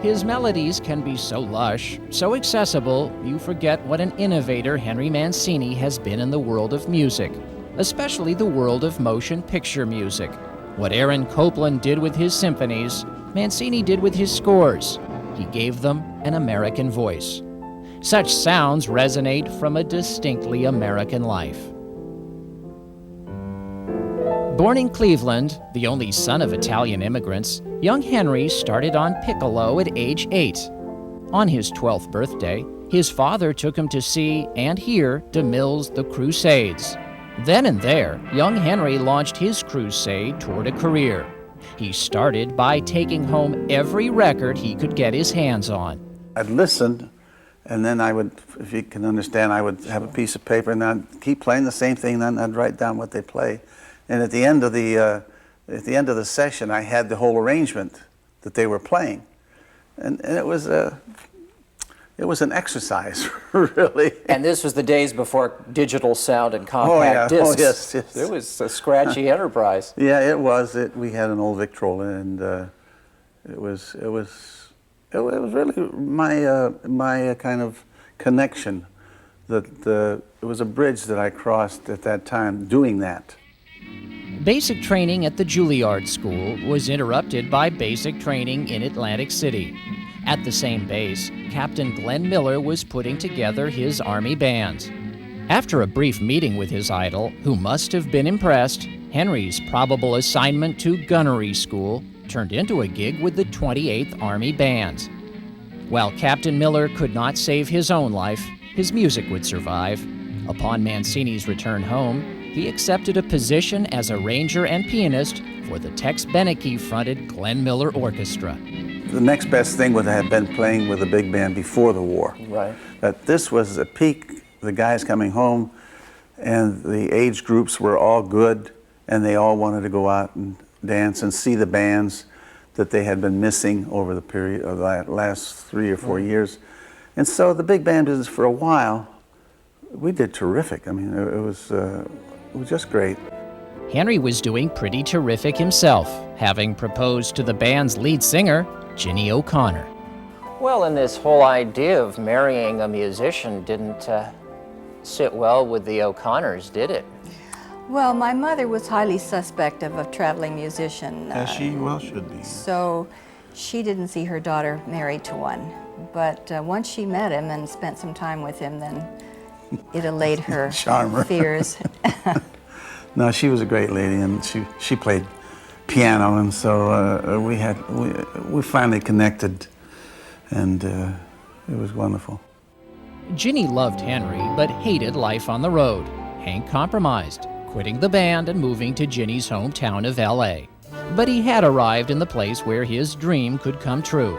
His melodies can be so lush, so accessible, you forget what an innovator Henry Mancini has been in the world of music, especially the world of motion picture music. What Aaron Copland did with his symphonies, Mancini did with his scores. He gave them an American voice. Such sounds resonate from a distinctly American life. Born in Cleveland, the only son of Italian immigrants, young Henry started on piccolo at age 8. On his 12th birthday, his father took him to see and hear DeMille's The Crusades. Then and there, young Henry launched his crusade toward a career. He started by taking home every record he could get his hands on. I'd listen, and then I would, if you can understand, I would have a piece of paper and I'd keep playing the same thing, and then I'd write down what they play. And at the end of the session, I had the whole arrangement that they were playing, and it was an exercise, really. And this was the days before digital sound and compact discs. Oh, yes, yes. It was a scratchy enterprise. Yeah, it was. We had an old Victrola, and it was really my kind of connection. It was a bridge that I crossed at that time doing that. Basic training at the Juilliard School was interrupted by basic training in Atlantic City. At the same base, Captain Glenn Miller was putting together his Army band. After a brief meeting with his idol, who must have been impressed, Henry's probable assignment to gunnery school turned into a gig with the 28th Army Band. While Captain Miller could not save his own life, his music would survive. Upon Mancini's return home, he accepted a position as arranger and pianist for the Tex Beneke-fronted Glenn Miller Orchestra. The next best thing would have been playing with a big band before the war. Right. But this was a peak, the guys coming home, and the age groups were all good, and they all wanted to go out and dance and see the bands that they had been missing over the period of the last 3 or 4 years. And so the big band business for a while, we did terrific. I mean, it was just great. Henry was doing pretty terrific himself, having proposed to the band's lead singer, Ginny OConnor. Well, and this whole idea of marrying a musician didn't sit well with the O'Connors, did it? Well, my mother was highly suspect of a traveling musician. As she well should be. So she didn't see her daughter married to one. But once she met him and spent some time with him, then it allayed her Charmer. fears. No, she was a great lady, and she played piano, and so we finally connected, and it was wonderful. Ginny loved Henry, but hated life on the road. Hank compromised, quitting the band and moving to Ginny's hometown of L.A. But he had arrived in the place where his dream could come true.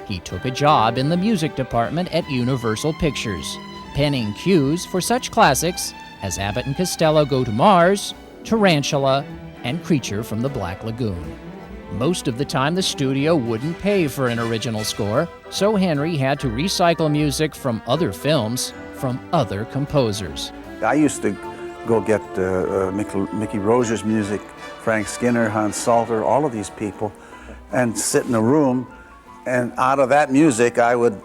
He took a job in the music department at Universal Pictures, penning cues for such classics as Abbott and Costello Go to Mars, Tarantula, and Creature from the Black Lagoon. Most of the time, the studio wouldn't pay for an original score, so Henry had to recycle music from other films, from other composers. I used to go get Mickey Rozier's music, Frank Skinner, Hans Salter, all of these people, and sit in a room, and out of that music, I would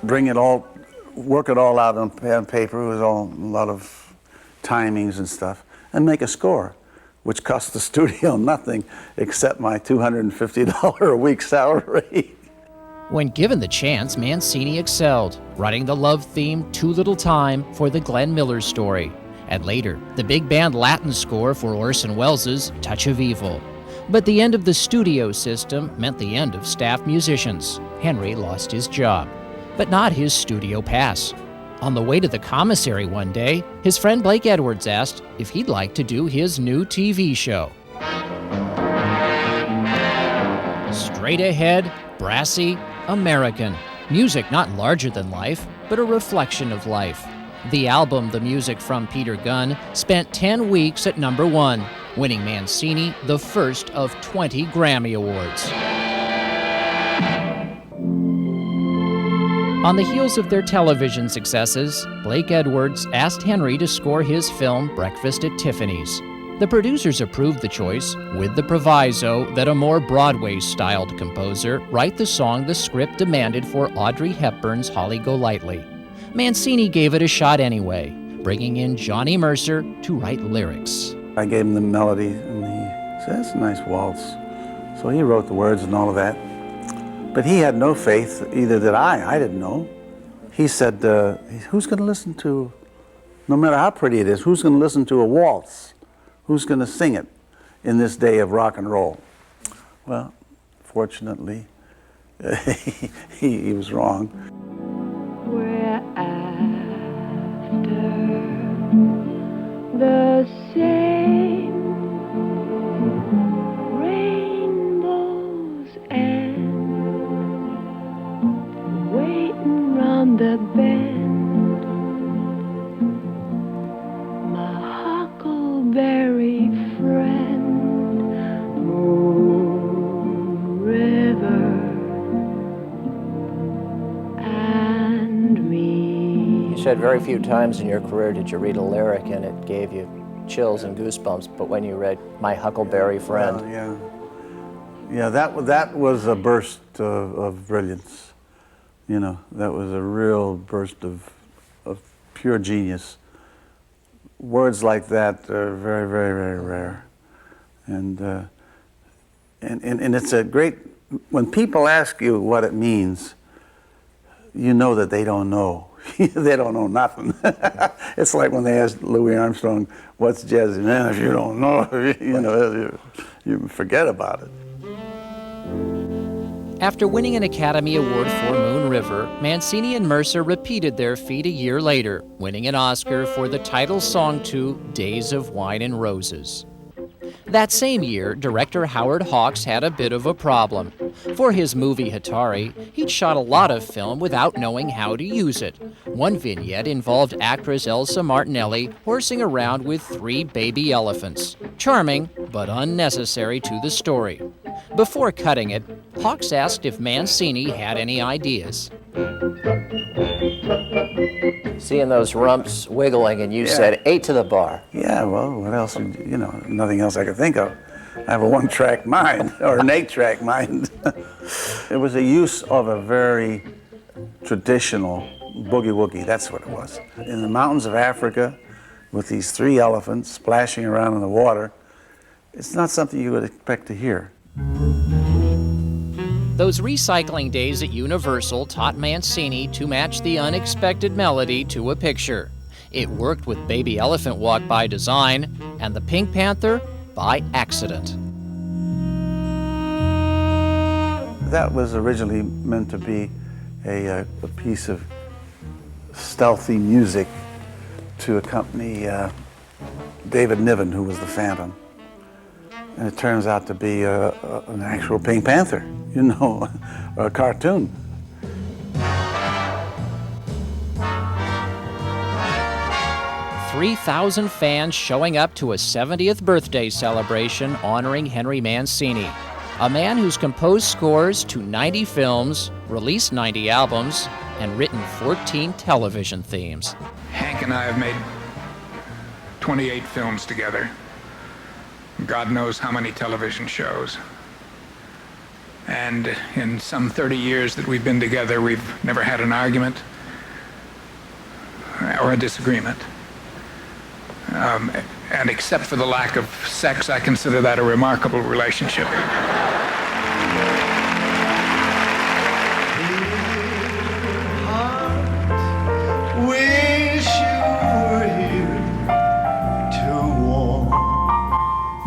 bring it all, work it all out on pen and paper. It was all a lot of timings and stuff, and make a score, which cost the studio nothing except my $250 a week salary. When given the chance, Mancini excelled, writing the love theme Too Little Time for the Glenn Miller Story, and later, the big band Latin score for Orson Welles' Touch of Evil. But the end of the studio system meant the end of staff musicians. Henry lost his job, but not his studio pass. On the way to the commissary one day, his friend Blake Edwards asked if he'd like to do his new TV show. Straight ahead, brassy, American. Music not larger than life, but a reflection of life. The album, the music from Peter Gunn, spent 10 weeks at #1, winning Mancini the first of 20 Grammy Awards. On the heels of their television successes, Blake Edwards asked Henry to score his film Breakfast at Tiffanys. The producers approved the choice with the proviso that a more Broadway-styled composer write the song the script demanded for Audrey Hepburn's Holly Golightly. Mancini gave it a shot anyway, bringing in Johnny Mercer to write lyrics. I gave him the melody, and he said, "That's a nice waltz." So he wrote the words and all of that. But he had no faith, either did I. I didn't know. He said, who's going to listen to, no matter how pretty it is, who's going to listen to a waltz? Who's going to sing it in this day of rock and roll? Well, fortunately, he was wrong. We're after the same rainbows and waiting round the bend, my huckleberry friend, Moon River and me. You said very few times in your career did you read a lyric and it gave you chills and goosebumps, but when you read My Huckleberry Friend. Yeah, that was a burst of brilliance. You know, that was a real burst of pure genius. Words like that are very, very, very rare. And it's a great, when people ask you what it means, you know that they don't know. They don't know nothing. It's like when they asked Louis Armstrong, "What's jazz?" Man, if you don't know, you forget about it. After winning an Academy Award for Moon River, Mancini and Mercer repeated their feat a year later, winning an Oscar for the title song to Days of Wine and Roses. That same year, director Howard Hawks had a bit of a problem. For his movie Hatari, he'd shot a lot of film without knowing how to use it. One vignette involved actress Elsa Martinelli horsing around with 3 baby elephants. Charming, but unnecessary to the story. Before cutting it, Hawks asked if Mancini had any ideas. Seeing those rumps wiggling, and you said 8 to the bar. Yeah, well, what else? You know, nothing else I could think of. I have a 1-track mind, or an 8-track mind. It was a use of a very traditional boogie-woogie, that's what it was. In the mountains of Africa, with these 3 elephants splashing around in the water, it's not something you would expect to hear. Those recycling days at Universal taught Mancini to match the unexpected melody to a picture. It worked with Baby Elephant Walk by design and the Pink Panther by accident. That was originally meant to be a piece of stealthy music to accompany David Niven, who was the Phantom. And it turns out to be an actual Pink Panther, you know, a cartoon. 3,000 fans showing up to a 70th birthday celebration honoring Henry Mancini, a man who's composed scores to 90 films, released 90 albums, and written 14 television themes. Hank and I have made 28 films together. God knows how many television shows. And in some 30 years that we've been together, we've never had an argument or a disagreement. And except for the lack of sex, I consider that a remarkable relationship. Wish you were here to warm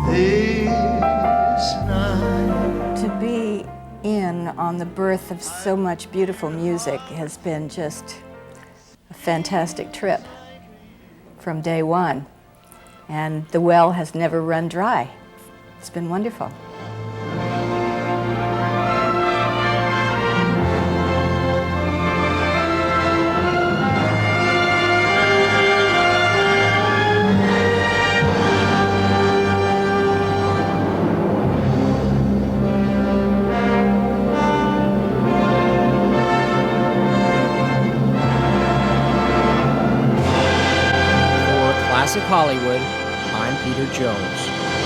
this night. To be in on the birth of so much beautiful music has been just a fantastic trip from day one. And the well has never run dry. It's been wonderful. For Classic Hollywood, I'm Peter Jones.